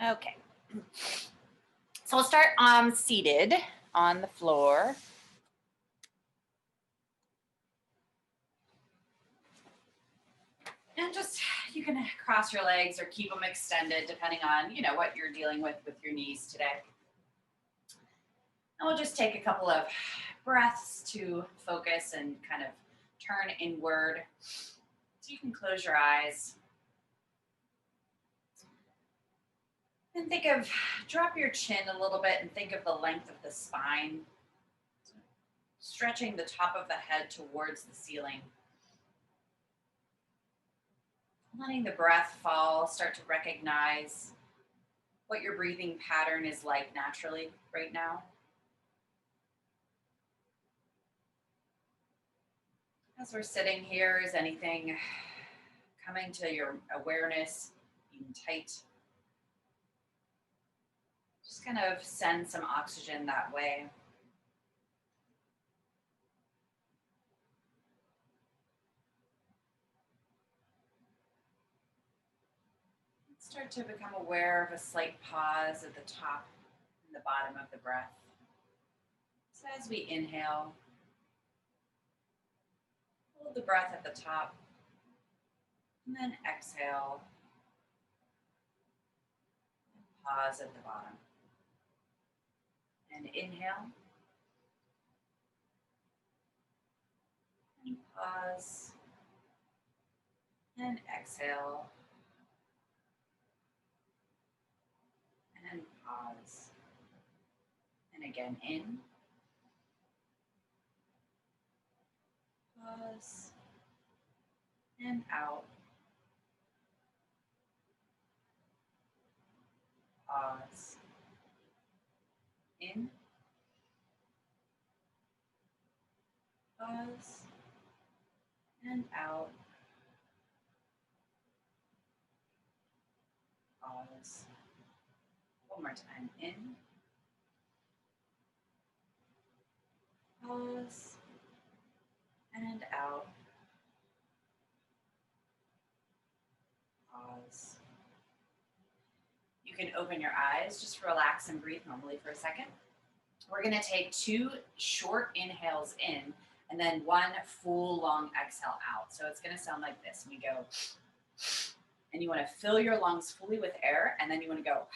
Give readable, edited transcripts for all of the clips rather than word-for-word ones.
Okay. So we'll start seated on the floor. And just, you can cross your legs or keep them extended depending on, what you're dealing with your knees today. And we'll just take a couple of breaths to focus and kind of turn inward. So you can close your eyes. And drop your chin a little bit and think of the length of the spine, stretching the top of the head towards the ceiling. Letting the breath fall, start to recognize what your breathing pattern is like naturally right now. As we're sitting here, is anything coming to your awareness, being tight? Just kind of send some oxygen that way. Start to become aware of a slight pause at the top and the bottom of the breath. So as we inhale, hold the breath at the top, and then exhale, and pause at the bottom. And inhale, and pause, and exhale, and pause. And again, in, pause, and out, pause, in, pause, and out, pause. One more time, in, pause, and out, pause. You can open your eyes, just relax and breathe normally for a second. We're gonna take 2 short inhales in and then 1 full long exhale out. So it's gonna sound like this. We go, and you wanna fill your lungs fully with air, and then you wanna go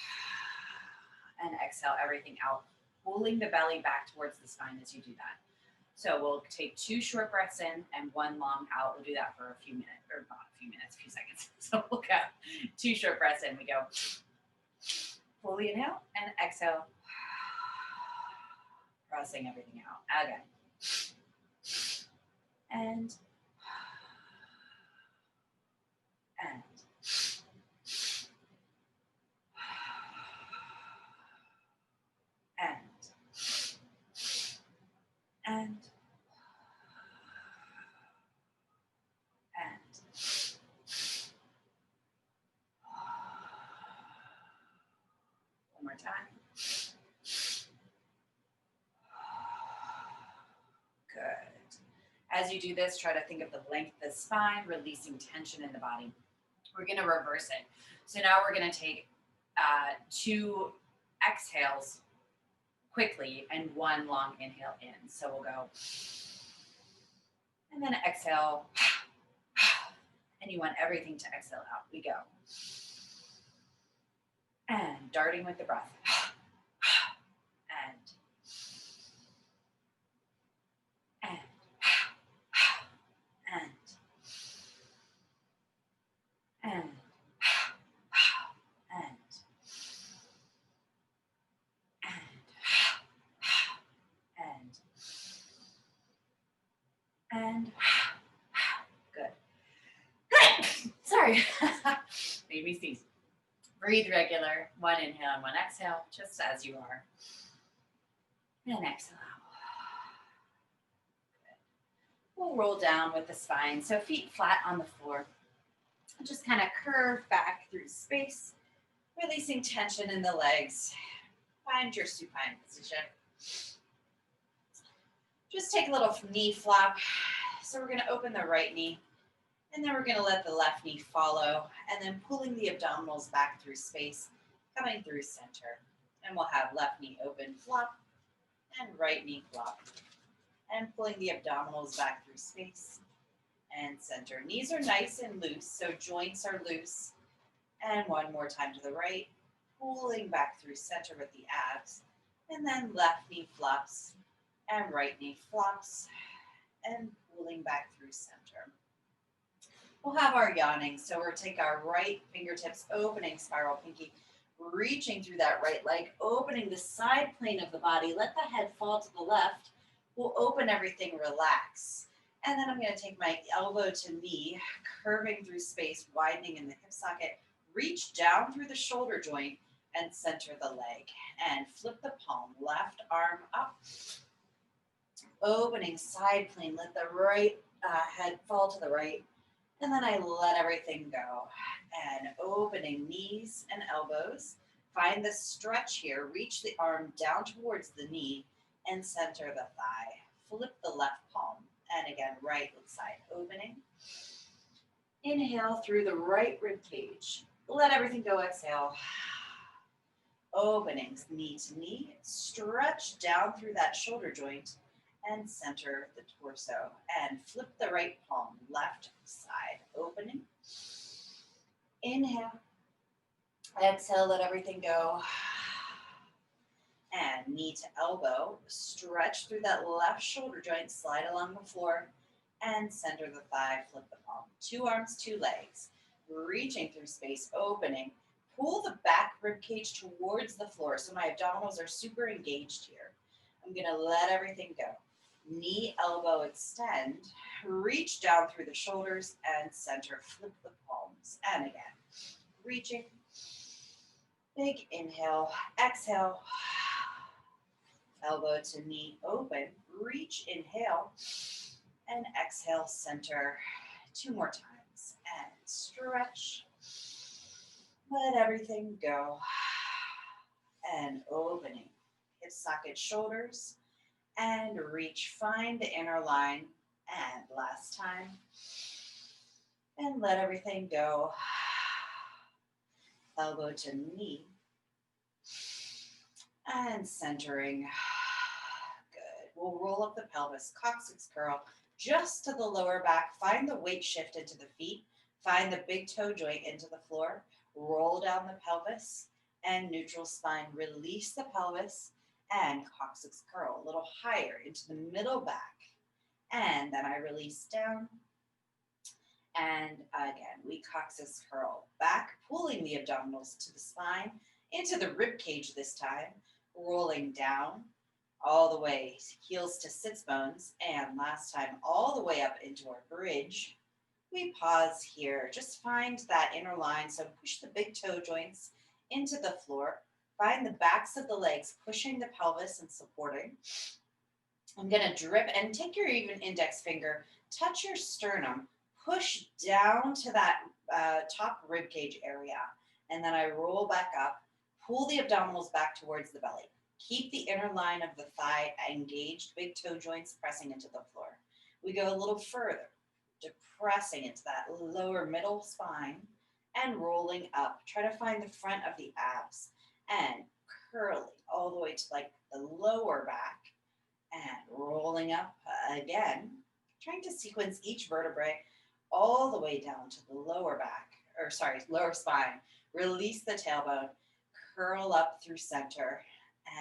and exhale everything out, pulling the belly back towards the spine as you do that. So we'll take 2 short breaths in and 1 long out. We'll do that for a few minutes, or not a few minutes, a few seconds. So we'll go 2 short breaths in. We go, fully inhale and exhale, pressing everything out. Again. And and one more time. Good. As you do this, try to think of the length of the spine, releasing tension in the body. We're going to reverse it. So now we're going to take 2 exhales quickly and 1 long inhale in. So we'll go, and then exhale, and you want everything to exhale out. We go. And darting with the breath. And good. Sorry. Made me sneeze. Breathe regular. 1 inhale and 1 exhale, just as you are. And exhale out. Good. We'll roll down with the spine. So feet flat on the floor. Just kind of curve back through space, releasing tension in the legs. Find your supine position. Just take a little knee flap. So we're going to open the right knee, and then we're going to let the left knee follow, and then pulling the abdominals back through space, coming through center. And we'll have left knee open, flop, and right knee flop. And pulling the abdominals back through space and center. Knees are nice and loose, so joints are loose. And one more time to the right, pulling back through center with the abs. And then left knee flops and right knee flops and pulling back through center. We'll have our yawning. So we'll take our right fingertips, opening spiral pinky, reaching through that right leg, opening the side plane of the body. Let the head fall to the left. We'll open everything, relax. And then I'm going to take my elbow to knee, curving through space, widening in the hip socket. Reach down through the shoulder joint and center the leg. And flip the palm, left arm up. Opening side plane, let the right head fall to the right. And then I let everything go. And opening knees and elbows. Find the stretch here. Reach the arm down towards the knee and center the thigh. Flip the left palm. And again, right side opening. Inhale through the right rib cage. Let everything go, exhale. Openings, knee to knee. Stretch down through that shoulder joint and center the torso. And flip the right palm, left side opening. Inhale. Exhale, let everything go. And knee to elbow, stretch through that left shoulder joint, slide along the floor, and center the thigh, flip the palm. 2 arms, 2 legs, reaching through space, opening. Pull the back rib cage towards the floor, so my abdominals are super engaged here. I'm gonna let everything go. Knee, elbow, extend, reach down through the shoulders, and center, flip the palms. And again, reaching, big inhale, exhale. Elbow to knee open, reach, inhale, and exhale, center. 2 more times, and stretch. Let everything go. And opening, hip socket, shoulders, and reach, find the inner line, and last time. And let everything go. Elbow to knee. And centering. Good. We'll roll up the pelvis, coccyx curl, just to the lower back. Find the weight shift into the feet. Find the big toe joint into the floor. Roll down the pelvis and neutral spine. Release the pelvis and coccyx curl a little higher into the middle back. And then I release down. And again, we coccyx curl back, pulling the abdominals to the spine, into the rib cage this time. Rolling down all the way, heels to sits bones, and last time all the way up into our bridge. We pause here, just find that inner line, so push the big toe joints into the floor, find the backs of the legs pushing the pelvis and supporting. I'm gonna drip and take your even index finger, touch your sternum, push down to that top rib cage area, and then I roll back up. Pull the abdominals back towards the belly. Keep the inner line of the thigh engaged, big toe joints pressing into the floor. We go a little further, depressing into that lower middle spine and rolling up. Try to find the front of the abs and curling all the way to like the lower back and rolling up again. Trying to sequence each vertebrae all the way down to the lower back, lower spine. Release the tailbone. Curl up through center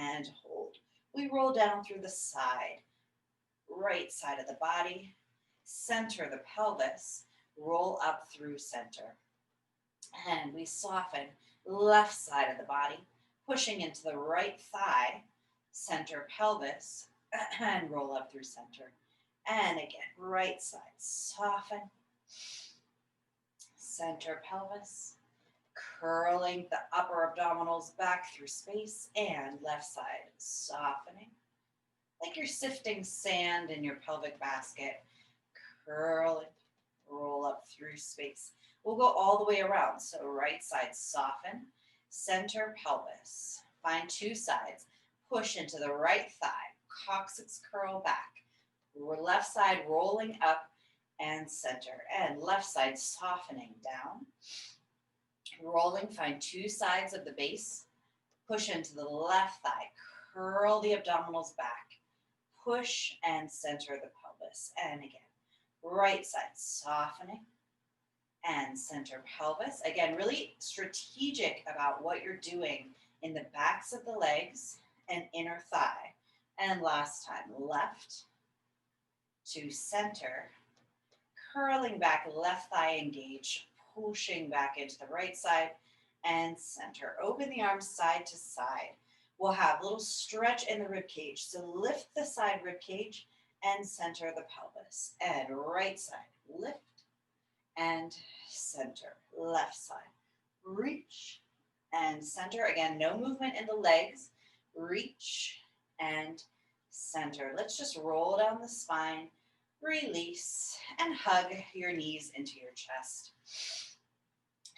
and hold. We roll down through the side, right side of the body, center the pelvis, roll up through center. And we soften left side of the body, pushing into the right thigh, center pelvis, and roll up through center. And again, right side, soften, center pelvis, curling the upper abdominals back through space, and left side softening. Like you're sifting sand in your pelvic basket. Curling, roll up through space. We'll go all the way around. So right side soften, center pelvis. Find 2 sides. Push into the right thigh. Coccyx curl back. Left side rolling up and center. And left side softening down. Rolling, find 2 sides of the base. Push into the left thigh, curl the abdominals back, push and center the pelvis. And again, right side, softening and center pelvis. Again, really strategic about what you're doing in the backs of the legs and inner thigh. And last time, left to center, curling back, left thigh engaged, pushing back into the right side and center. Open the arms side to side. We'll have a little stretch in the rib cage. So lift the side rib cage and center the pelvis. And right side, lift and center. Left side, reach and center. Again, no movement in the legs. Reach and center. Let's just roll down the spine, release, and hug your knees into your chest.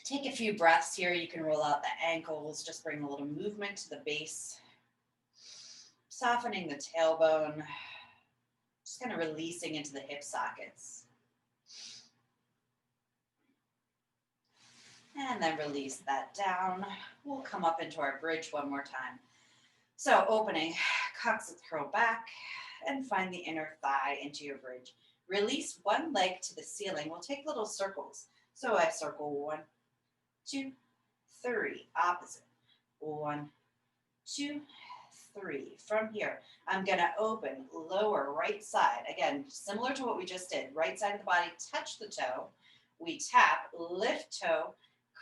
Take a few breaths here. You can roll out the ankles, just bring a little movement to the base. Softening the tailbone, just kind of releasing into the hip sockets. And then release that down. We'll come up into our bridge one more time. So opening, coccyx curl back, and find the inner thigh into your bridge. Release one leg to the ceiling. We'll take little circles. So I circle 1, 2, 3, opposite. 1, 2, 3. From here, I'm gonna open lower right side. Again, similar to what we just did. Right side of the body, touch the toe. We tap, lift toe,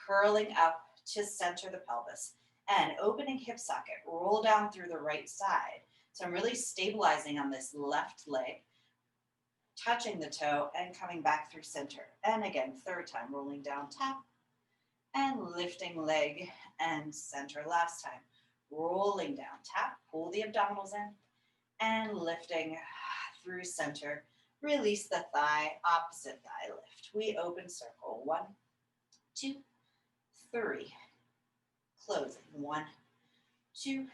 curling up to center the pelvis. And opening hip socket, roll down through the right side. So I'm really stabilizing on this left leg, touching the toe and coming back through center. And again, third time, rolling down, tap, and lifting leg and center. Last time, rolling down, tap, pull the abdominals in, and lifting through center. Release the thigh, opposite thigh lift. We open circle, 1, 2, 3. Closing, 1, 2,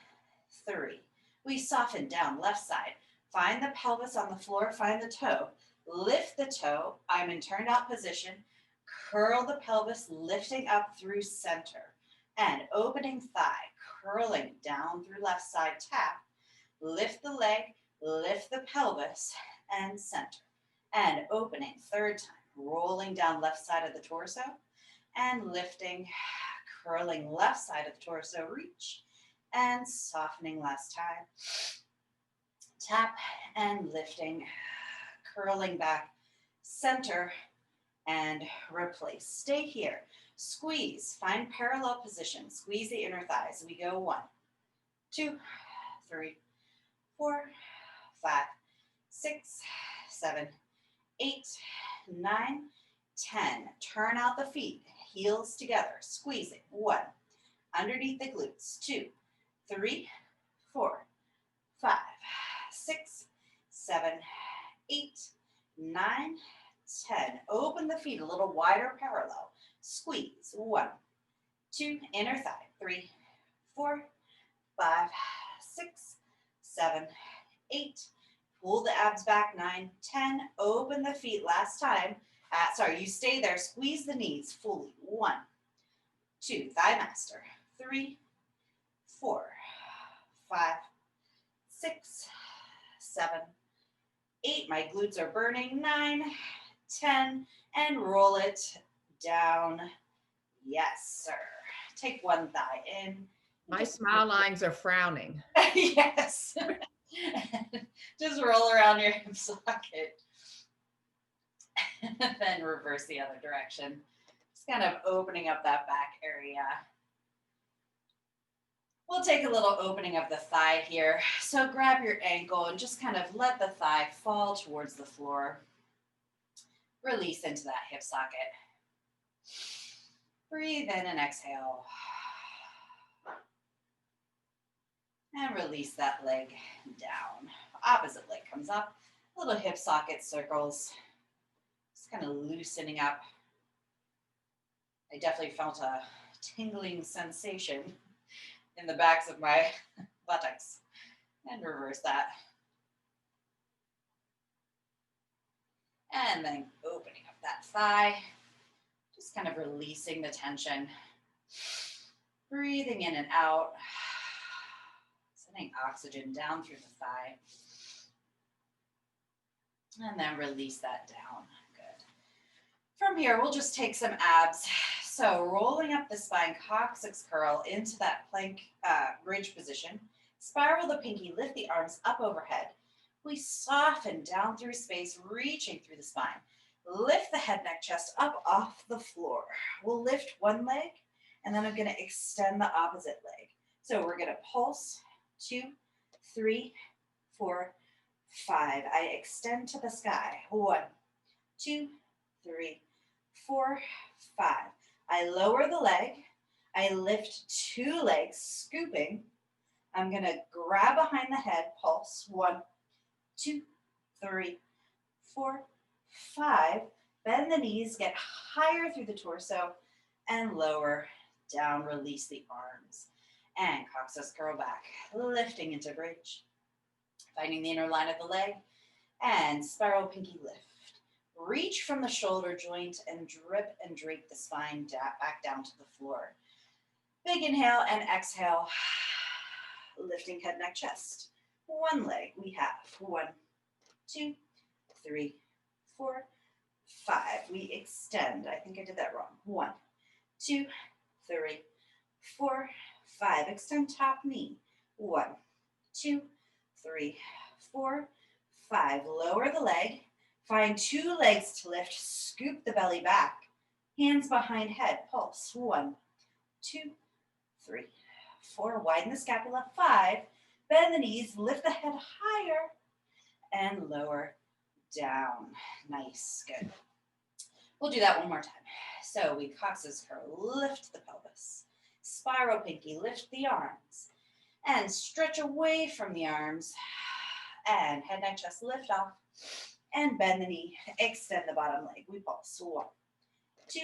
3. We soften down, left side. Find the pelvis on the floor, find the toe. Lift the toe, I'm in turned out position. Curl the pelvis, lifting up through center. And opening thigh, curling down through left side, tap. Lift the leg, lift the pelvis, and center. And opening, third time, rolling down left side of the torso. And lifting, curling left side of the torso, reach. And softening last time. Tap and lifting, curling back, center, and replace. Stay here. Squeeze. Find parallel position. Squeeze the inner thighs. We go 1, 2, 3, 4, 5, 6, 7, 8, 9, 10. Turn out the feet. Heels together. Squeezing. 1. Underneath the glutes. 2, 3, 4, 5, 6, 7, 8, 9, 10. Open the feet a little wider parallel. Squeeze. 1, 2, inner thigh. 3, 4, 5, 6, 7, 8. Pull the abs back. 9, 10. Open the feet last time. You stay there. Squeeze the knees fully. 1, 2, thigh master. 3, 4, 5, 6, 7, 8. My glutes are burning. 9, 10, and roll it down. Yes, sir. Take one thigh in. My smile lines are frowning. Yes. Just roll around your hip socket. Then reverse the other direction. Just kind of opening up that back area. We'll take a little opening of the thigh here. So grab your ankle and just kind of let the thigh fall towards the floor. Release into that hip socket. Breathe in and exhale. And release that leg down. Opposite leg comes up. Little hip socket circles. Just kind of loosening up. I definitely felt a tingling sensation in the backs of my buttocks. And reverse that. And then opening up that thigh. Just kind of releasing the tension. Breathing in and out. Getting oxygen down through the thigh. And then release that down. Good. From here, we'll just take some abs. So rolling up the spine, coccyx curl into that plank bridge position. Spiral the pinky, lift the arms up overhead. We soften down through space, reaching through the spine. Lift the head, neck, chest up off the floor. We'll lift one leg, and then I'm going to extend the opposite leg. So we're going to pulse, 2, 3, 4, 5. I extend to the sky. 1, 2, 3, 4, 5. I lower the leg. I lift 2 legs, scooping. I'm going to grab behind the head, pulse. 1, 2, 3, 4, 5. Bend the knees, get higher through the torso, and lower down. Release the arms. And coccyx curl back, lifting into bridge. Finding the inner line of the leg, and spiral pinky lift. Reach from the shoulder joint and drip and drape the spine back down to the floor. Big inhale and exhale, lifting head, neck, chest. One leg we have. 1, 2, 3, 4, 5. We extend. I think I did that wrong. 1, 2, 3, 4, 5. Extend top knee. 1, 2, 3, 4, 5. Lower the leg. Find 2 legs to lift. Scoop the belly back. Hands behind head. Pulse. 1, 2, 3, 4. Widen the scapula. 5. Bend the knees. Lift the head higher and lower down. Nice. Good. We'll do that one more time. So we coccyx curl. Lift the pelvis. Spiral pinky. Lift the arms. And stretch away from the arms. And head, neck, chest, lift off. And bend the knee. Extend the bottom leg. We pulse. 1, 2,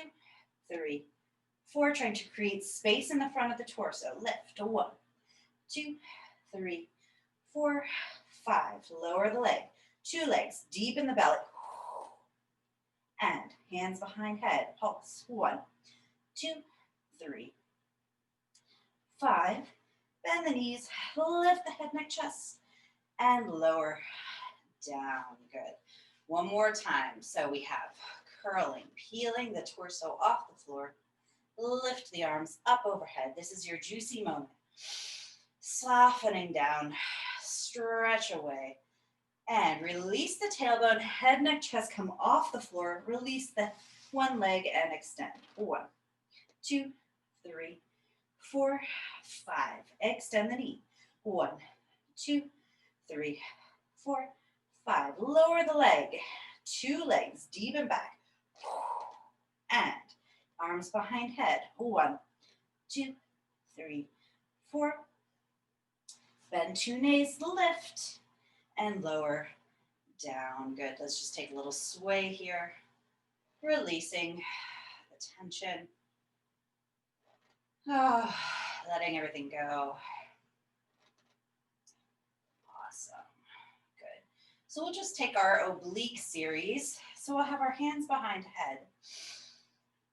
3, 4. Trying to create space in the front of the torso. Lift. 1, 2, 3, 4, 5. Lower the leg. 2 legs. Deep in the belly. And hands behind head. Pulse. 1, 2, 3, 5. Bend the knees, lift the head, neck, chest, and lower down. Good. One more time. So we have curling, peeling the torso off the floor. Lift the arms up overhead. This is your juicy moment. Softening down, stretch away, and release the tailbone, head, neck, chest come off the floor. Release the one leg and extend. 1, 2, 3, 4, 5. Extend the knee. 1, 2, 3, 4, 5. Lower the leg. 2 legs deep and back. And arms behind head. 1, 2, 3, 4. Bend 2 knees, lift and lower down. Good. Let's just take a little sway here. Releasing the tension. Oh, letting everything go. Awesome. Good. So we'll just take our oblique series. So we'll have our hands behind head.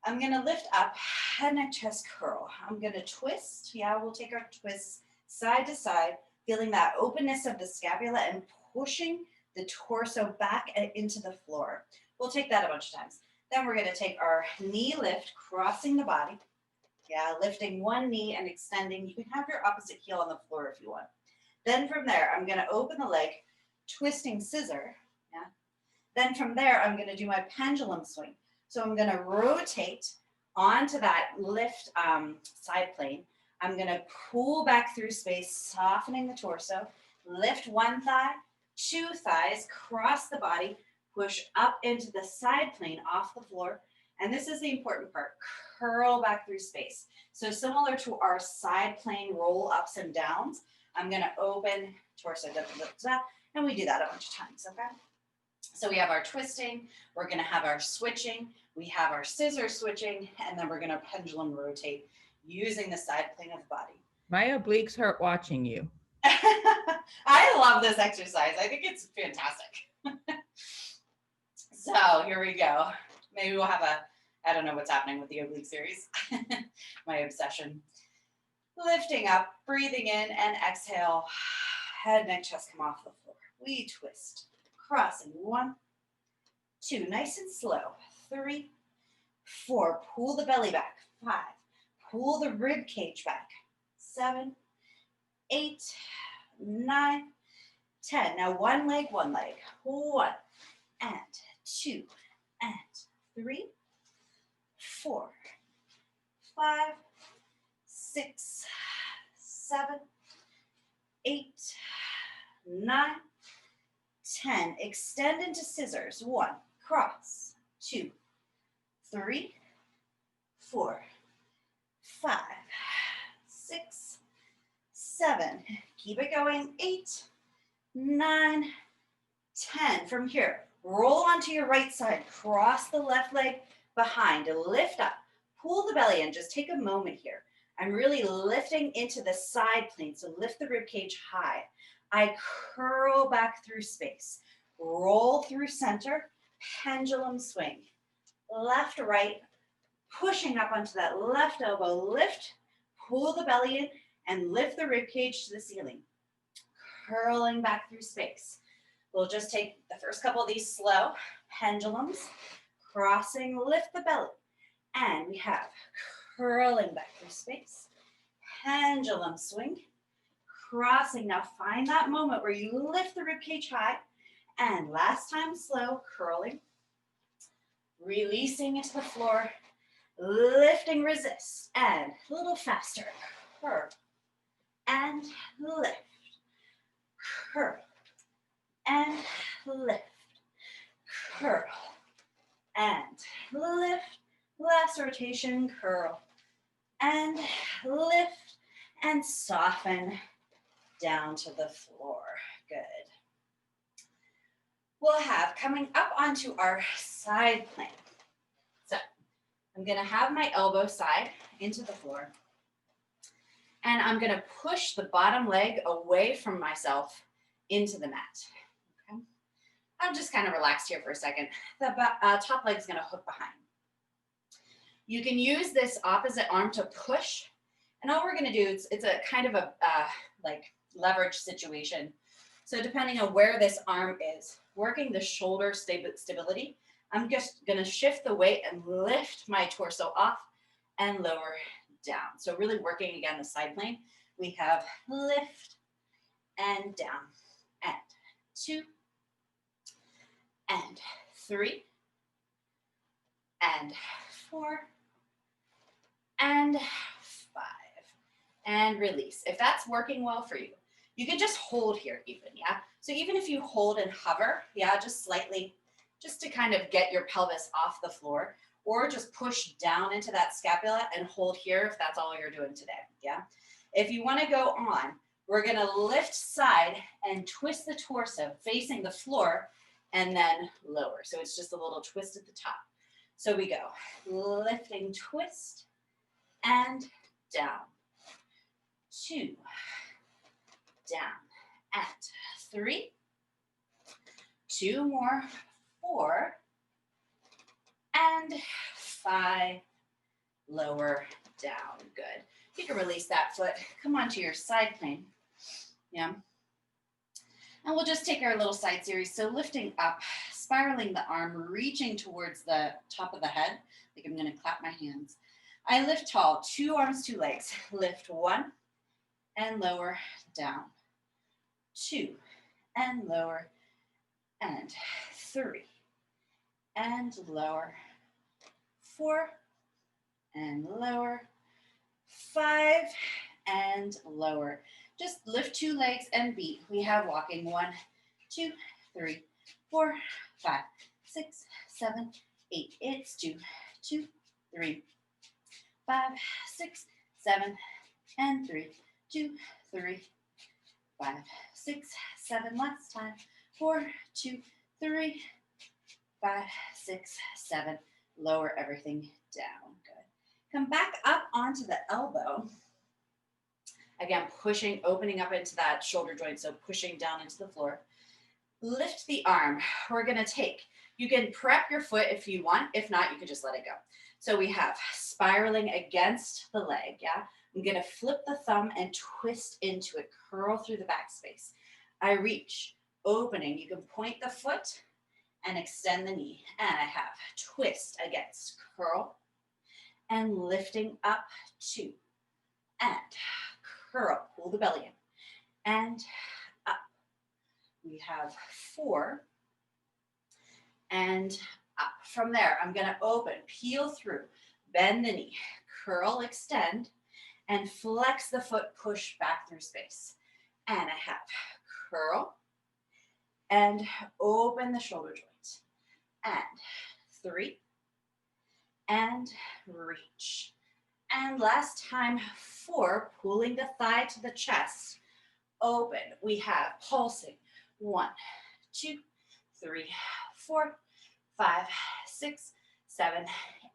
I'm going to lift up, head, neck, chest, curl. I'm going to twist. Yeah, we'll take our twists side to side, feeling that openness of the scapula and pushing the torso back into the floor. We'll take that a bunch of times. Then we're going to take our knee lift, crossing the body. Yeah, lifting one knee and extending. You can have your opposite heel on the floor if you want. Then from there, I'm going to open the leg, twisting scissor. Yeah. Then from there, I'm going to do my pendulum swing. So I'm going to rotate onto that lift side plane. I'm going to pull back through space, softening the torso. Lift one thigh, 2 thighs, cross the body, push up into the side plane off the floor. And this is the important part, curl back through space. So similar to our side plane roll ups and downs, I'm going to open torso, and we do that a bunch of times, okay? So we have our twisting, we're going to have our switching, we have our scissor switching, and then we're going to pendulum rotate using the side plane of the body. My obliques hurt watching you. I love this exercise. I think it's fantastic. So here we go. Maybe we'll have I don't know what's happening with the oblique series. My obsession. Lifting up, breathing in, and exhale. Head, neck, chest come off the floor. We twist. Crossing. 1, 2. Nice and slow. 3, 4. Pull the belly back. 5. Pull the rib cage back. 7, 8, 9, 10. Now one leg, one leg. 1 and 2 and 3, 4, 5, 6, 7, 8, 9, 10. Extend into scissors. 1, cross. 2, 3, 4, 5, 6, 7. Keep it going. 8, 9, 10. From here, roll onto your right side. Cross the left leg behind. Lift up. Pull the belly in. Just take a moment here. I'm really lifting into the side plane. So lift the rib cage high. I curl back through space. Roll through center. Pendulum swing. Left, right. Pushing up onto that left elbow. Lift. Pull the belly in and lift the rib cage to the ceiling. Curling back through space. We'll just take the first couple of these slow. Pendulums. Crossing. Lift the belly. And we have curling back through space. Pendulum swing. Crossing. Now find that moment where you lift the rib cage high. And last time slow, curling. Releasing it to the floor. Lifting, resist. And a little faster. Curl. And lift. Curl. And lift. Curl. And lift. Last rotation, curl. And lift. And soften down to the floor. Good. We'll have coming up onto our side plank. So I'm going to have my elbow side into the floor. And I'm going to push the bottom leg away from myself into the mat. Okay. I'm just kind of relaxed here for a second. The top leg is going to hook behind. You can use this opposite arm to push. And all we're going to do is it's a kind of a like leverage situation. So depending on where this arm is, working the shoulder stability, I'm just going to shift the weight and lift my torso off and lower down. So really working again the side plane. We have lift and down and 2 and 3 and 4 and 5 and release. If that's working well for you, you can just hold here even, yeah? So even if you hold and hover, yeah, just slightly, just to kind of get your pelvis off the floor, or just push down into that scapula and hold here if that's all you're doing today, yeah? If you wanna go on, we're gonna lift side and twist the torso facing the floor and then lower. So it's just a little twist at the top. So we go, lifting, twist, and down, 2, down, and 3, 2 more, 4, and 5, lower down, good. You can release that foot, come onto your side plane, yeah. And we'll just take our little side series. So lifting up, spiraling the arm, reaching towards the top of the head, like I'm gonna clap my hands. I lift tall, 2 arms, 2 legs. Lift 1 and lower down. 2 and lower and 3 and lower. 4 and lower. 5 and lower. Just lift 2 legs and beat. We have walking 1, 2, 3, 4, 5, 6, 7, 8. It's 2, 2, 3, 5, 6, 7, and 3, 2, 3, 5, 6, 7. Last time. 4, 2, 3, 5, 6, 7. Lower everything down. Good. Come back up onto the elbow. Again, pushing, opening up into that shoulder joint, so pushing down into the floor. Lift the arm. We're gonna take, you can prep your foot if you want. If not, you can just let it go. So we have spiraling against the leg, yeah? I'm gonna flip the thumb and twist into it, curl through the backspace. I reach, opening. You can point the foot and extend the knee. And I have twist against, curl, and lifting up, 2, and curl, pull the belly in, and up. We have 4, and up. From there, I'm gonna open, peel through, bend the knee, curl, extend, and flex the foot, push back through space. And I have curl, and open the shoulder joint, and 3, and reach. And last time, 4, pulling the thigh to the chest, open. We have pulsing, 1, 2, 3, 4, 5, 6, 7,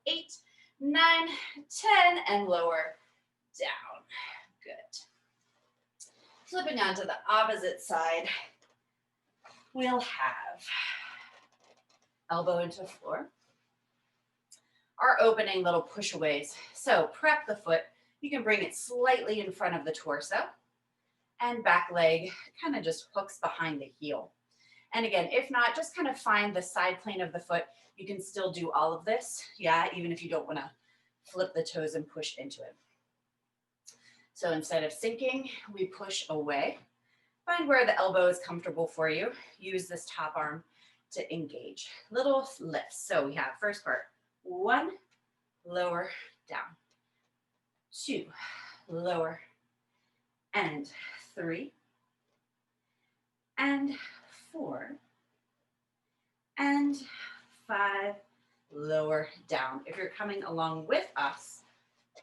8, 9, 10, and lower down. Good. Flipping onto the opposite side, we'll have elbow into floor. Our opening little pushaways. So prep the foot. You can bring it slightly in front of the torso, and back leg kind of just hooks behind the heel. And again, if not, just kind of find the side plane of the foot. You can still do all of this, yeah, even if you don't want to flip the toes and push into it. So instead of sinking, we push away. Find where the elbow is comfortable for you. Use this top arm to engage. Little lifts. So we have first part, 1, lower, down, 2, lower, and 3, and 4, and 5, lower, down. If you're coming along with us,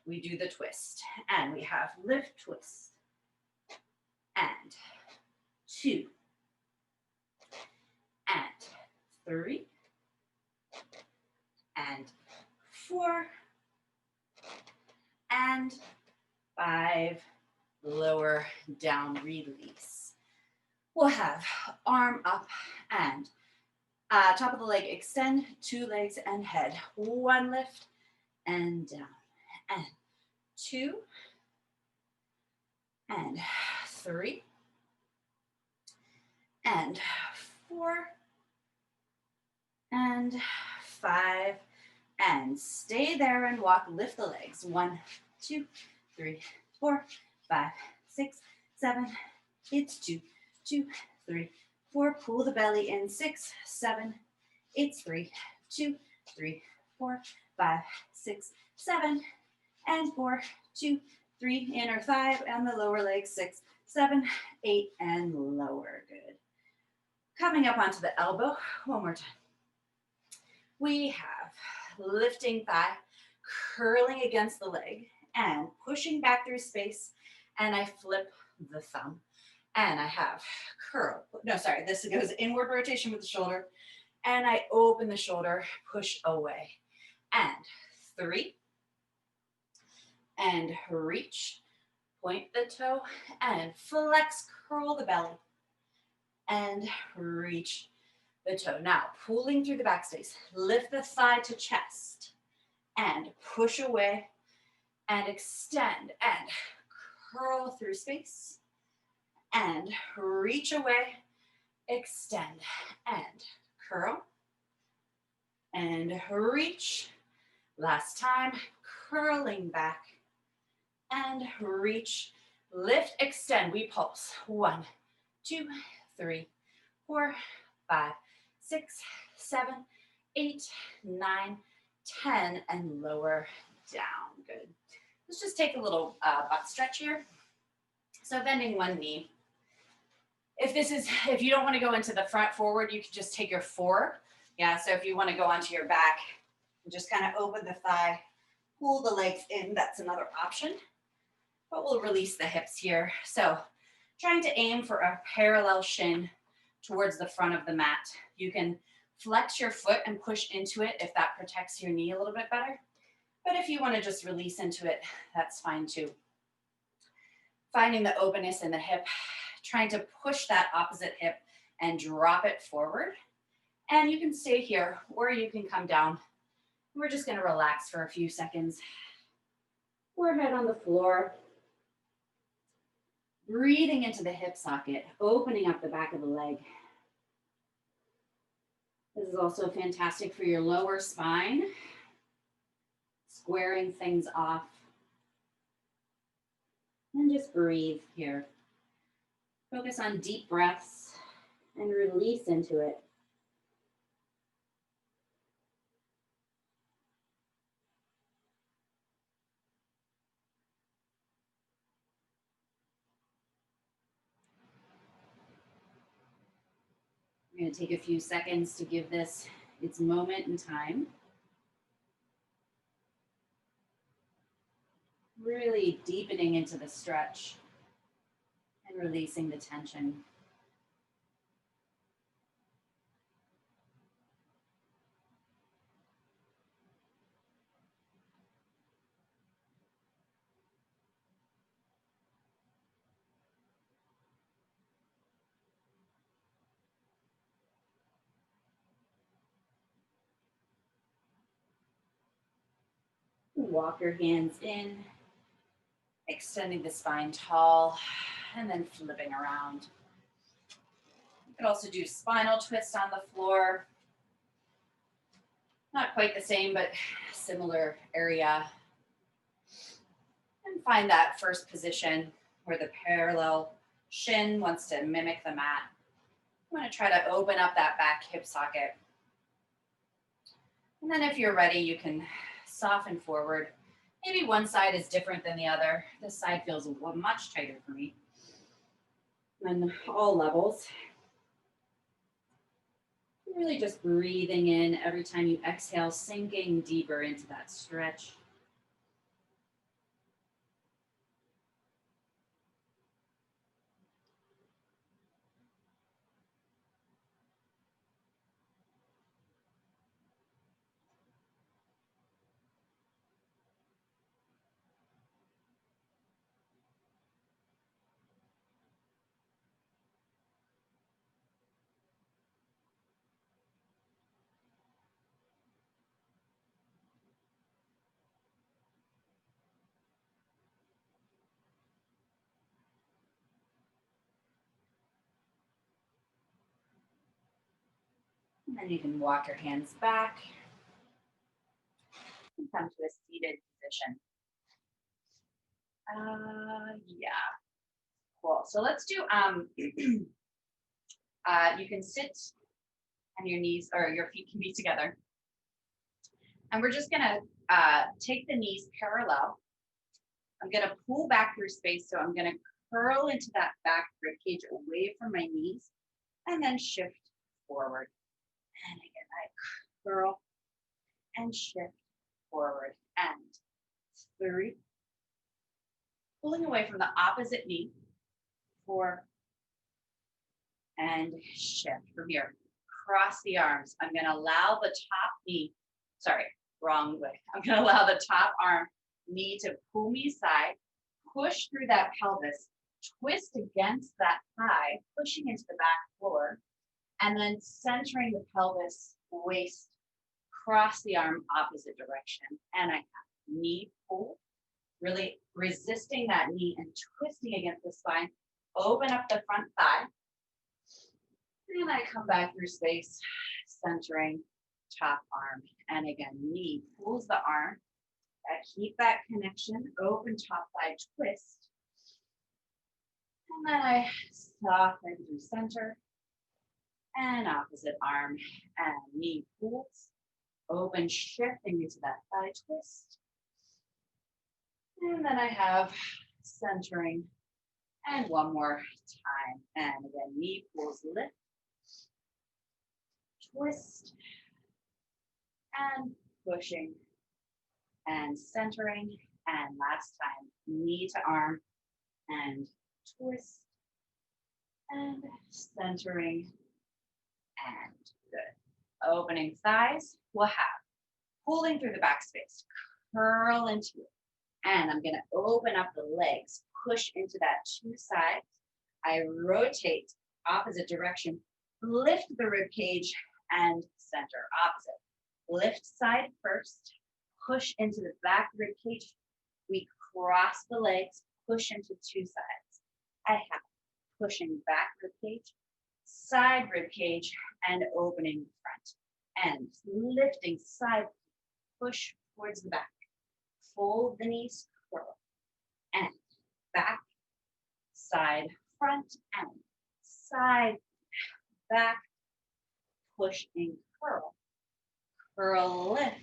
we do the twist, and we have lift, twist, and 2, and 3, and 4, and 5, lower, down, release. We'll have arm up and top of the leg extend, 2 legs and head. 1 lift and down, and 2, and 3, and 4, and 5, and stay there and walk, lift the legs. 1, 2, 3, 4, 5, 6, 7, it's 2, 2, 3, 4, pull the belly in, 6, 7, it's 3, 2, 3, 4, 5, 6, 7, and 4, 2, 3, inner thigh and the lower leg, 6, 7, 8, and lower, good. Coming up onto the elbow, one more time. We have lifting thigh, curling against the leg, and pushing back through space, and I flip the thumb. And I have curl, no, sorry, this goes inward rotation with the shoulder, and I open the shoulder, push away, and 3, and reach, point the toe, and flex, curl the belly, and reach the toe. Now, pulling through the back space, lift the thigh to chest, and push away, and extend, and curl through space, and reach away, extend, and curl, and reach. Last time, curling back, and reach, lift, extend, we pulse. 1, 2, 3, 4, 5, 6, 7, 8, 9, 10, and lower down. Good. Let's just take a little butt stretch here. So bending one knee. If you don't want to go into the front forward, you can just take your 4. Yeah, so if you want to go onto your back, just kind of open the thigh, pull the legs in, that's another option. But we'll release the hips here. So trying to aim for a parallel shin towards the front of the mat. You can flex your foot and push into it if that protects your knee a little bit better. But if you want to just release into it, that's fine too. Finding the openness in the hip, trying to push that opposite hip and drop it forward. And you can stay here or you can come down. We're just going to relax for a few seconds. Forehead on the floor. Breathing into the hip socket, opening up the back of the leg. This is also fantastic for your lower spine, squaring things off. And just breathe here. Focus on deep breaths and release into it. We're going to take a few seconds to give this its moment in time. Really deepening into the stretch and releasing the tension. Walk your hands in, extending the spine tall, and then flipping around. You could also do spinal twist on the floor. Not quite the same, but similar area. And find that first position where the parallel shin wants to mimic the mat. You want to try to open up that back hip socket. And then if you're ready, you can soften forward. Maybe one side is different than the other. This side feels much tighter for me. And all levels. Really just breathing in every time you exhale, sinking deeper into that stretch. And then you can walk your hands back and come to a seated position. Yeah, cool. So let's do, you can sit and your knees or your feet can be together. And we're just gonna take the knees parallel. I'm gonna pull back through space. So I'm gonna curl into that back rib cage away from my knees and then shift forward. And again, I curl and shift forward and 3. Pulling away from the opposite knee, 4, and shift from here. Cross the arms. I'm gonna allow the top knee, sorry, wrong way. I'm gonna allow the top arm knee to pull me aside, push through that pelvis, twist against that thigh, pushing into the back floor, and then centering the pelvis, waist, cross the arm opposite direction. And I have knee pull, really resisting that knee and twisting against the spine. Open up the front thigh. And I come back through space, centering top arm. And again, knee pulls the arm. I keep that connection, open top thigh twist. And then I soften through center and opposite arm and knee pulls. Open, shifting into that thigh twist. And then I have centering and one more time. And again, knee pulls, lift, twist, and pushing and centering. And last time, knee to arm and twist and centering and good. Opening thighs, we'll have pulling through the back space, curl into it. And I'm gonna open up the legs, push into that 2 sides. I rotate opposite direction, lift the rib cage and center opposite. Lift side first, push into the back rib cage. We cross the legs, push into 2 sides. I have pushing back rib cage, side rib cage, and opening front. And lifting side, push towards the back. Fold the knees, curl. And back, side, front, and side, back, push and curl. Curl, lift,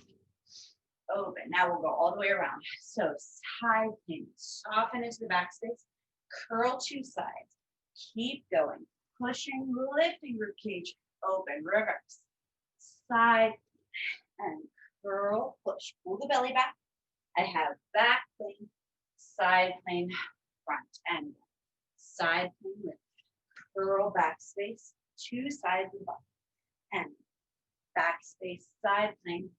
open. Now we'll go all the way around. So side plank, soften into the back space, curl to sides. Keep going, pushing, lifting rib cage, open, reverse. Side and curl, push, pull the belly back. I have back plane, side plane, front, and side plane lift. Curl back space, two sides of the body. And back space, side plane.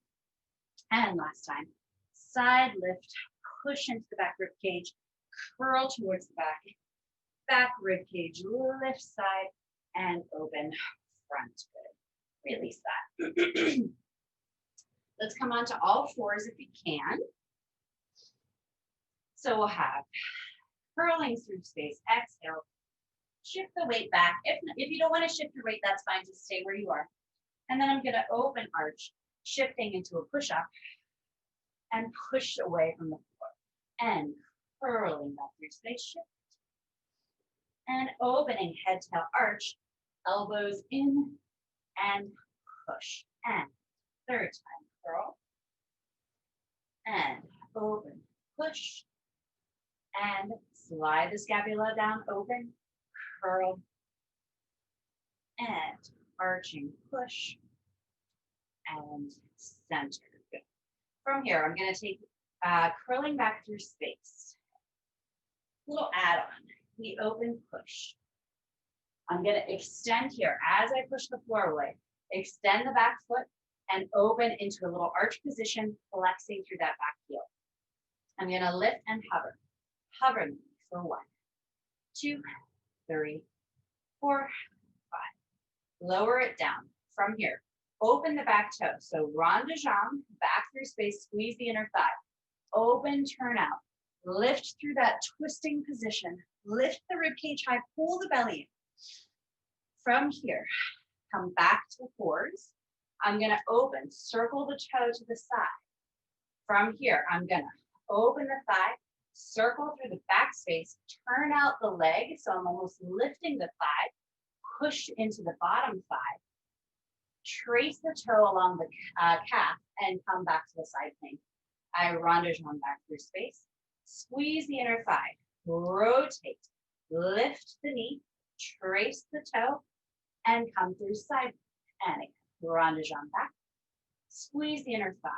And last time, side lift, push into the back rib cage, curl towards the back rib cage, lift side, and open front. Good. Release that. Let's come on to all fours if you can. So we'll have curling through space, exhale, shift the weight back. If you don't want to shift your weight, that's fine, just stay where you are. And then I'm gonna open arch, shifting into a push-up and push away from the floor. And curling back through space, shift. And opening head, tail, arch, elbows in and push. And third time, curl. And open, push. And slide the scapula down, open, curl. And arching, push. And center. Good. From here, I'm going to take curling back through space. Little add-on. We open, push. I'm going to extend here as I push the floor away. Extend the back foot and open into a little arch position, flexing through that back heel. I'm going to lift and hover. Hover for 1, 2, 3, 4, 5. Lower it down. From here, open the back toe. So rond de jambe, back through space, squeeze the inner thigh. Open, turn out. Lift through that twisting position. Lift the rib cage high, pull the belly in. From here, come back to fours. I'm gonna open, circle the toe to the side. From here, I'm gonna open the thigh, circle through the back space, turn out the leg. So I'm almost lifting the thigh, push into the bottom thigh, trace the toe along the calf and come back to the side plane. I rond de jambe back through space, squeeze the inner thigh, rotate, lift the knee, trace the toe, and come through side. And again, rond de jambe back, squeeze the inner thigh,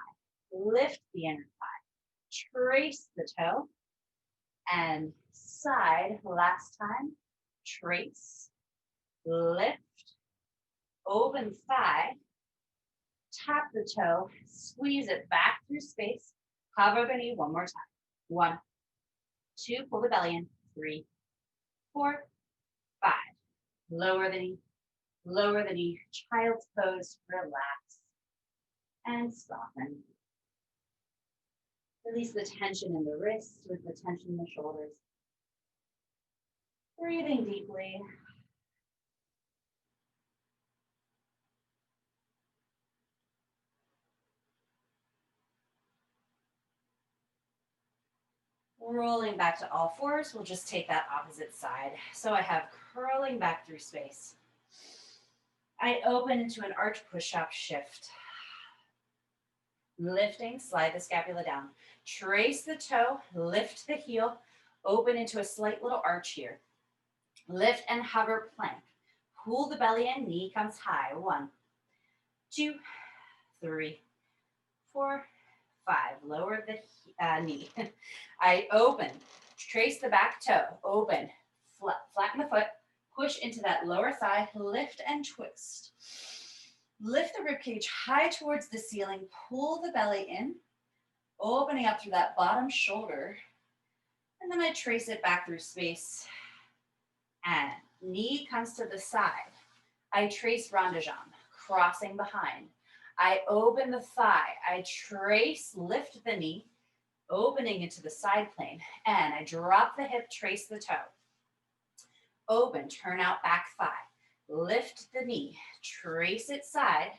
lift the inner thigh, trace the toe, and side. Last time, trace, lift, open thigh, tap the toe, squeeze it back through space, hover the knee one more time. 1, 2, pull the belly in, 3, 4, 5. Lower the knee, child's pose, relax, and soften. Release the tension in the wrists with the tension in the shoulders. Breathing deeply. Rolling back to all fours, we'll just take that opposite side. So I have curling back through space. I open into an arch push-up shift. Lifting, slide the scapula down. Trace the toe, lift the heel, open into a slight little arch here. Lift and hover plank. Pull the belly in, knee comes high. 1, 2, 3, 4, 5. Lower the knee. I open, trace the back toe, open, flatten the foot, push into that lower thigh, lift and twist. Lift the ribcage high towards the ceiling, pull the belly in, opening up through that bottom shoulder. And then I trace it back through space. And knee comes to the side. I trace rond de jambe, crossing behind. I open the thigh. I trace, lift the knee, opening into the side plane. And I drop the hip, trace the toe. open, turn out back thigh. Lift the knee, trace it side,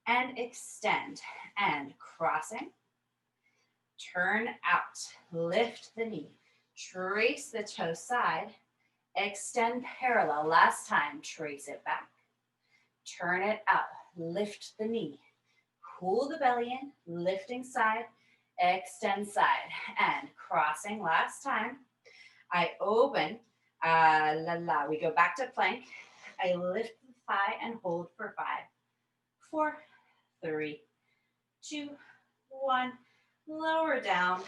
and extend. And crossing, turn out, lift the knee, trace the toe side, extend parallel. Last time, trace it back, turn it out, lift the knee, pull the belly in, lifting side, extend side, and crossing. Last time, I open, we go back to plank. I lift the thigh and hold for 5, 4, 3, 2, 1. Lower down,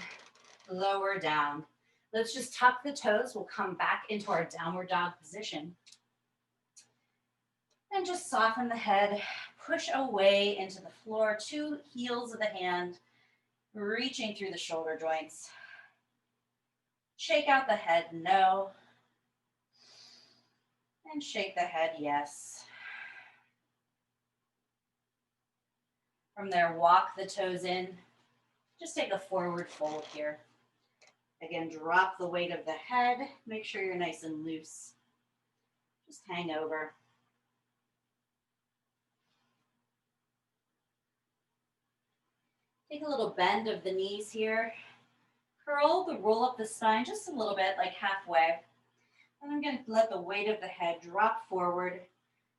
lower down. Let's just tuck the toes. We'll come back into our downward dog position. And just soften the head, push away into the floor, 2 heels of the hand, reaching through the shoulder joints. Shake out the head, no. And shake the head, yes. From there, walk the toes in. Just take a forward fold here. Again, drop the weight of the head. Make sure you're nice and loose. Just hang over. Take a little bend of the knees here. Roll up the spine just a little bit, like halfway. And I'm going to let the weight of the head drop forward.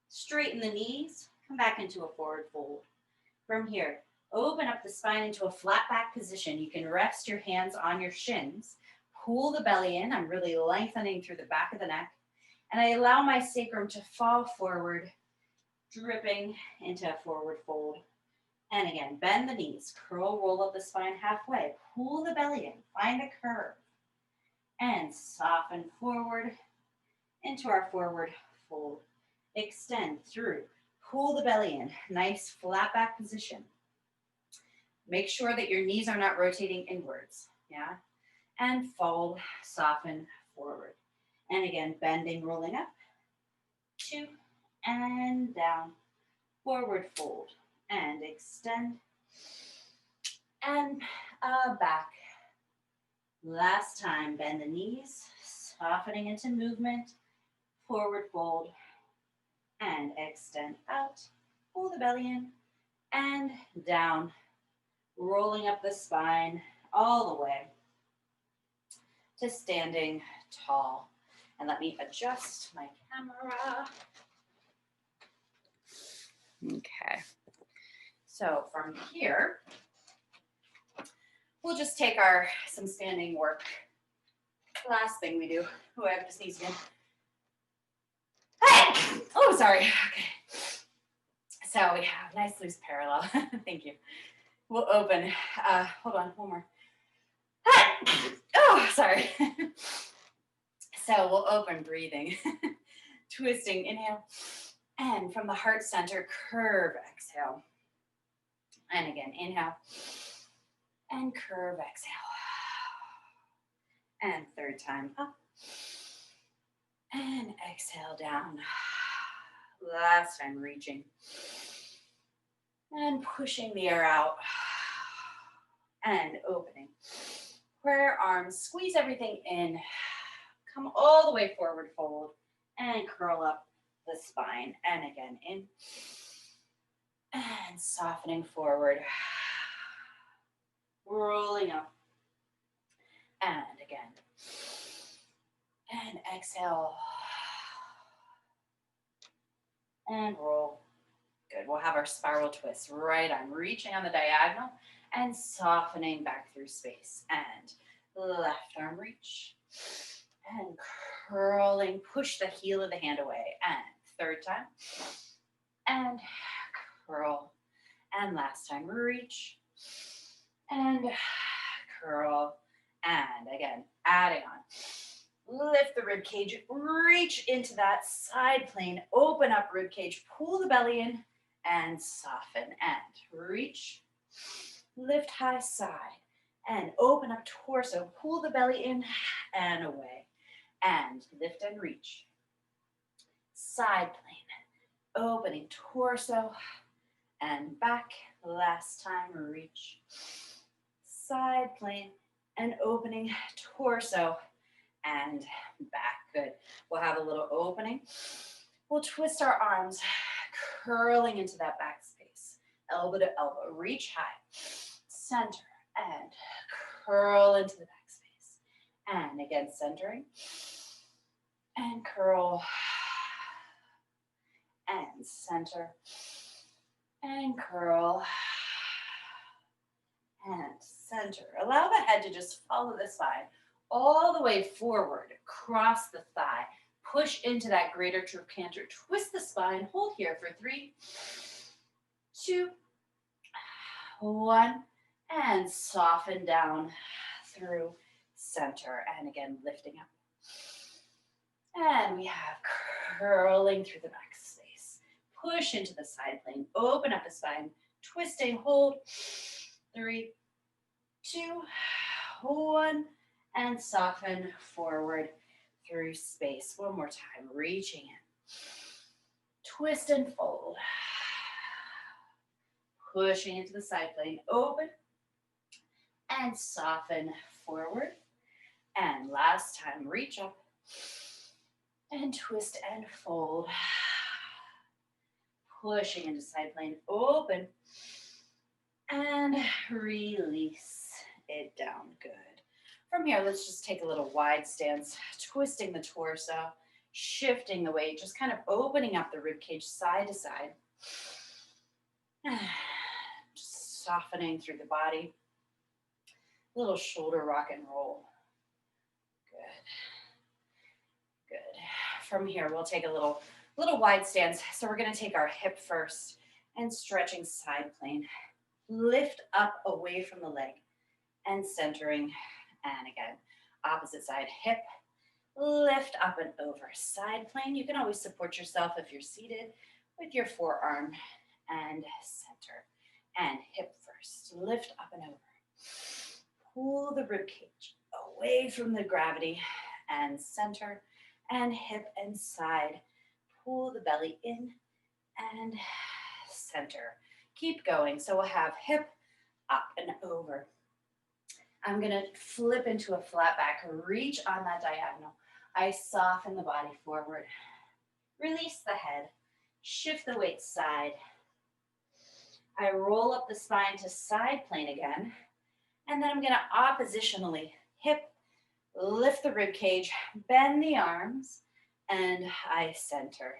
Straighten the knees. Come back into a forward fold. From here, open up the spine into a flat back position. You can rest your hands on your shins. Pull the belly in. I'm really lengthening through the back of the neck. And I allow my sacrum to fall forward, dripping into a forward fold. And again, bend the knees. Roll up the spine halfway. Pull the belly in. Find a curve. And soften forward into our forward fold. Extend through. Pull the belly in. Nice flat back position. Make sure that your knees are not rotating inwards. Yeah. And fold, soften forward. And again, bending, rolling up. 2 and down. Forward fold. And extend. And back. Last time, bend the knees, softening into movement. Forward fold. And extend out. Pull the belly in. And down. Rolling up the spine all the way to standing tall. And let me adjust my camera. Okay. So from here, we'll just take some standing work. Last thing we do. Oh, I have to sneeze again. Hey! Oh, sorry. Okay. So we have nice loose parallel. Thank you. We'll open. Hold on, one more. Oh, sorry. So we'll open, breathing, twisting, inhale. And from the heart center, curve, exhale. And again, inhale. And curve, exhale. And third time, up. And exhale, down. Last time, reaching. And pushing the air out. And opening. Prayer arms, squeeze everything in. Come all the way forward, fold. And curl up the spine. And again, in. And softening forward. Rolling up. And again. And exhale. And roll. Good. We'll have our spiral twist. Right arm reaching on the diagonal and softening back through space. And left arm reach. And curling. Push the heel of the hand away. And third time. And curl. And last time, reach. And curl. And again, adding on. Lift the rib cage, reach into that side plane, open up rib cage, pull the belly in, and soften, and reach, lift high side, and open up torso, pull the belly in and away, and lift and reach. Side plane, opening torso, and back, last time, reach. Side plane, and opening torso, and back. Good. We'll have a little opening. We'll twist our arms, curling into that back space. Elbow to elbow, reach high, center, and curl into the back space. And again, centering, and curl, and center, and curl, and center. Allow the head to just follow the spine all the way forward, across the thigh. Push into that greater trochanter. Twist the spine. Hold here for 3, 2, 1. And soften down through center. And again, lifting up. And we have curling through the back space. Push into the side plane. Open up the spine. Twisting, hold. 3, 2, 1. And soften forward through space. One more time, reaching in. Twist and fold. Pushing into the side plane, open. And soften forward. And last time, reach up. And twist and fold. Pushing into side plane, open. And release it down, good. From here, let's just take a little wide stance, twisting the torso, shifting the weight, just kind of opening up the rib cage side to side. Just softening through the body. Little shoulder rock and roll. Good. Good. From here, we'll take a little wide stance. So we're going to take our hip first and stretching side plane. Lift up away from the leg and centering. And again, opposite side, hip, lift up and over. Side plane, you can always support yourself if you're seated with your forearm and center. And hip first, lift up and over. Pull the rib cage away from the gravity and center. And hip and side, pull the belly in and center. Keep going. So we'll have hip up and over. I'm going to flip into a flat back, reach on that diagonal. I soften the body forward. Release the head. Shift the weight side. I roll up the spine to side plane again. And then I'm going to oppositionally hip, lift the rib cage, bend the arms, and I center.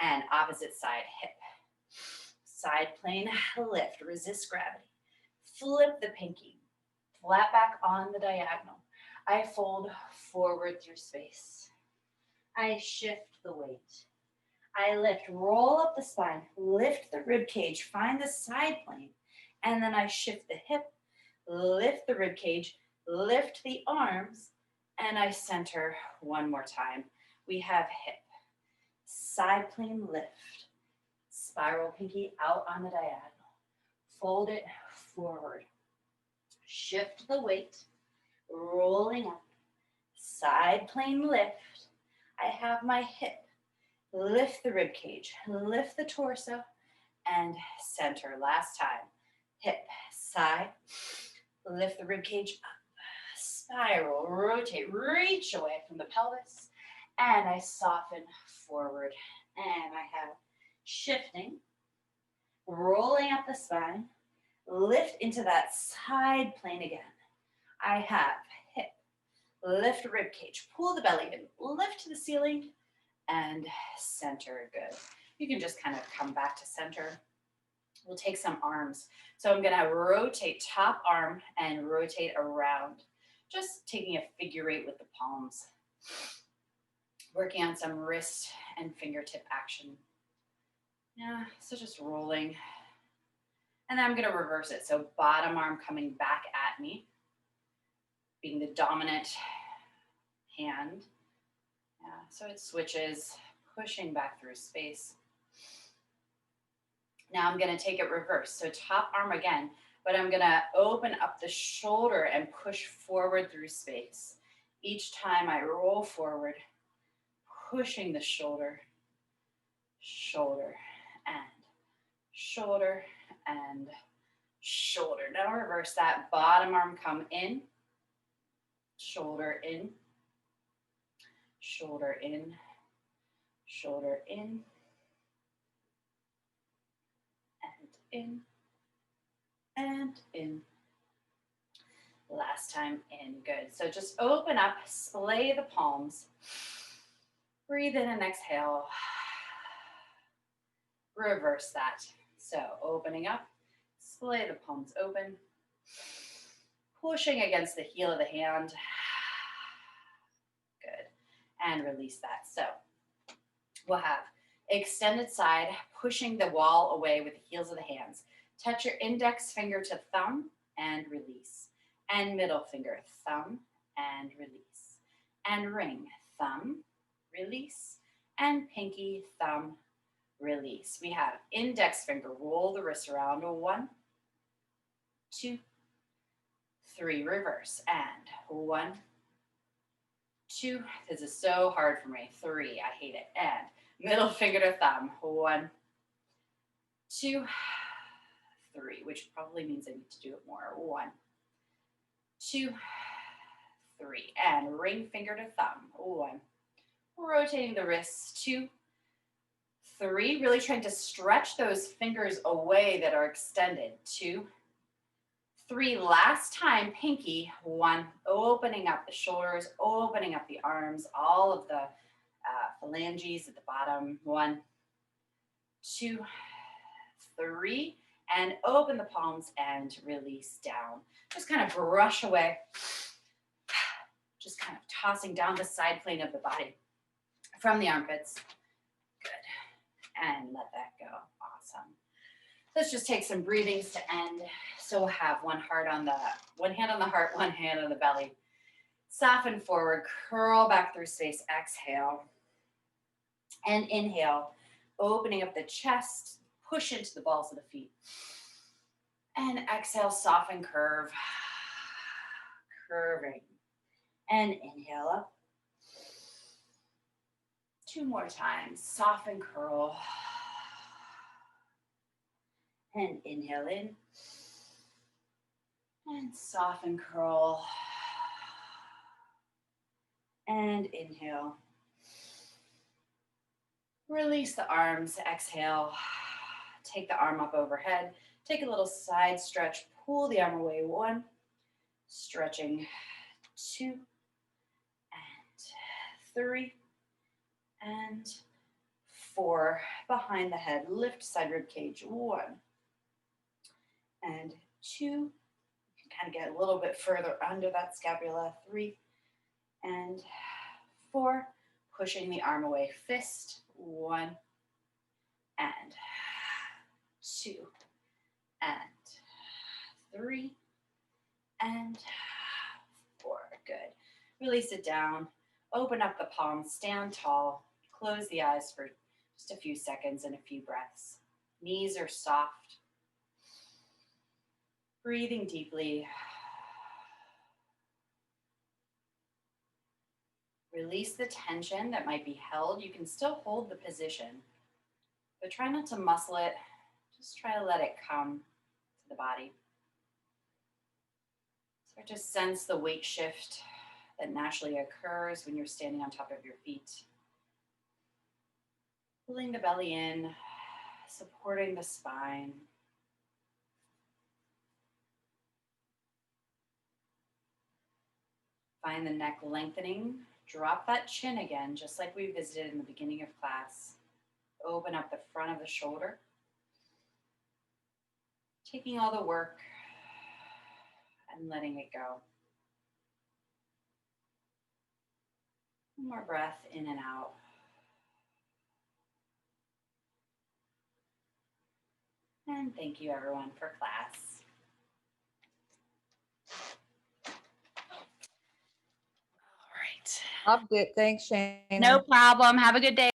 And opposite side, hip. Side plane, lift, resist gravity. Flip the pinky. Flat back on the diagonal. I fold forward through space. I shift the weight. I lift, roll up the spine, lift the rib cage, find the side plane, and then I shift the hip, lift the rib cage, lift the arms, and I center one more time. We have hip, side plane lift, spiral pinky out on the diagonal, fold it forward. Shift the weight, rolling up, side plane lift. I have my hip, lift the rib cage, lift the torso, and center. Last time, hip, side, lift the rib cage up, spiral, rotate, reach away from the pelvis, and I soften forward. And I have shifting, rolling up the spine, lift into that side plane again. I have hip, lift rib cage, pull the belly in, lift to the ceiling, and center. Good. You can just kind of come back to center. We'll take some arms. So I'm going to rotate top arm and rotate around. Just taking a figure eight with the palms. Working on some wrist and fingertip action. Yeah, so just rolling. And then I'm going to reverse it. So bottom arm coming back at me, being the dominant hand. Yeah, so it switches, pushing back through space. Now I'm going to take it reverse. So top arm again, but I'm going to open up the shoulder and push forward through space. Each time I roll forward, pushing the shoulder, shoulder, and shoulder, and shoulder. Now reverse that. Bottom arm come in, shoulder in, shoulder in, shoulder in, and in, and in. Last time in, good. So just open up, splay the palms. Breathe in and exhale. Reverse that. So opening up, splay the palms open. Pushing against the heel of the hand. Good. And release that. So we'll have extended side, pushing the wall away with the heels of the hands. Touch your index finger to thumb and release. And middle finger, thumb and release. And ring, thumb, release. And pinky, thumb, release. We have index finger, roll the wrist around. 1, 2, 3, reverse. And 1, 2, this is so hard for me. 3, I hate it. And middle finger to thumb. 1, 2, 3, which probably means I need to do it more. 1, 2, 3, and ring finger to thumb. 1, rotating the wrists. 2, 3, really trying to stretch those fingers away that are extended. 2, 3, last time, pinky. 1, opening up the shoulders, opening up the arms, all of the phalanges at the bottom. 1, 2, 3, and open the palms and release down. Just kind of brush away, just kind of tossing down the side plane of the body from the armpits. Good. And let that go. Awesome. Let's just take some breathings to end. So we'll have one hand on the heart, one hand on the belly. Soften forward, curl back through space. Exhale. And inhale, opening up the chest, push into the balls of the feet. And exhale, soften, curve, curving. And inhale up. 2 more times, soften, curl. And inhale in. And soften, curl. And inhale. Release the arms, exhale. Take the arm up overhead. Take a little side stretch, pull the arm away. 1, stretching. 2, and 3, and 4. Behind the head, lift side rib cage. 1, and 2. You can kind of get a little bit further under that scapula. 3, and 4. Pushing the arm away, fist. 1, and 2, and 3, and 4. Good. Release it down. Open up the palms, stand tall. Close the eyes for just a few seconds and a few breaths. Knees are soft. Breathing deeply. Release the tension that might be held. You can still hold the position, but try not to muscle it. Just try to let it come to the body. Start to sense the weight shift that naturally occurs when you're standing on top of your feet. Pulling the belly in, supporting the spine. Find the neck lengthening. Drop that chin again, just like we visited in the beginning of class. Open up the front of the shoulder. Taking all the work and letting it go. One more breath in and out. And thank you everyone for class. Loved it. Thanks, Shane. No problem. Have a good day.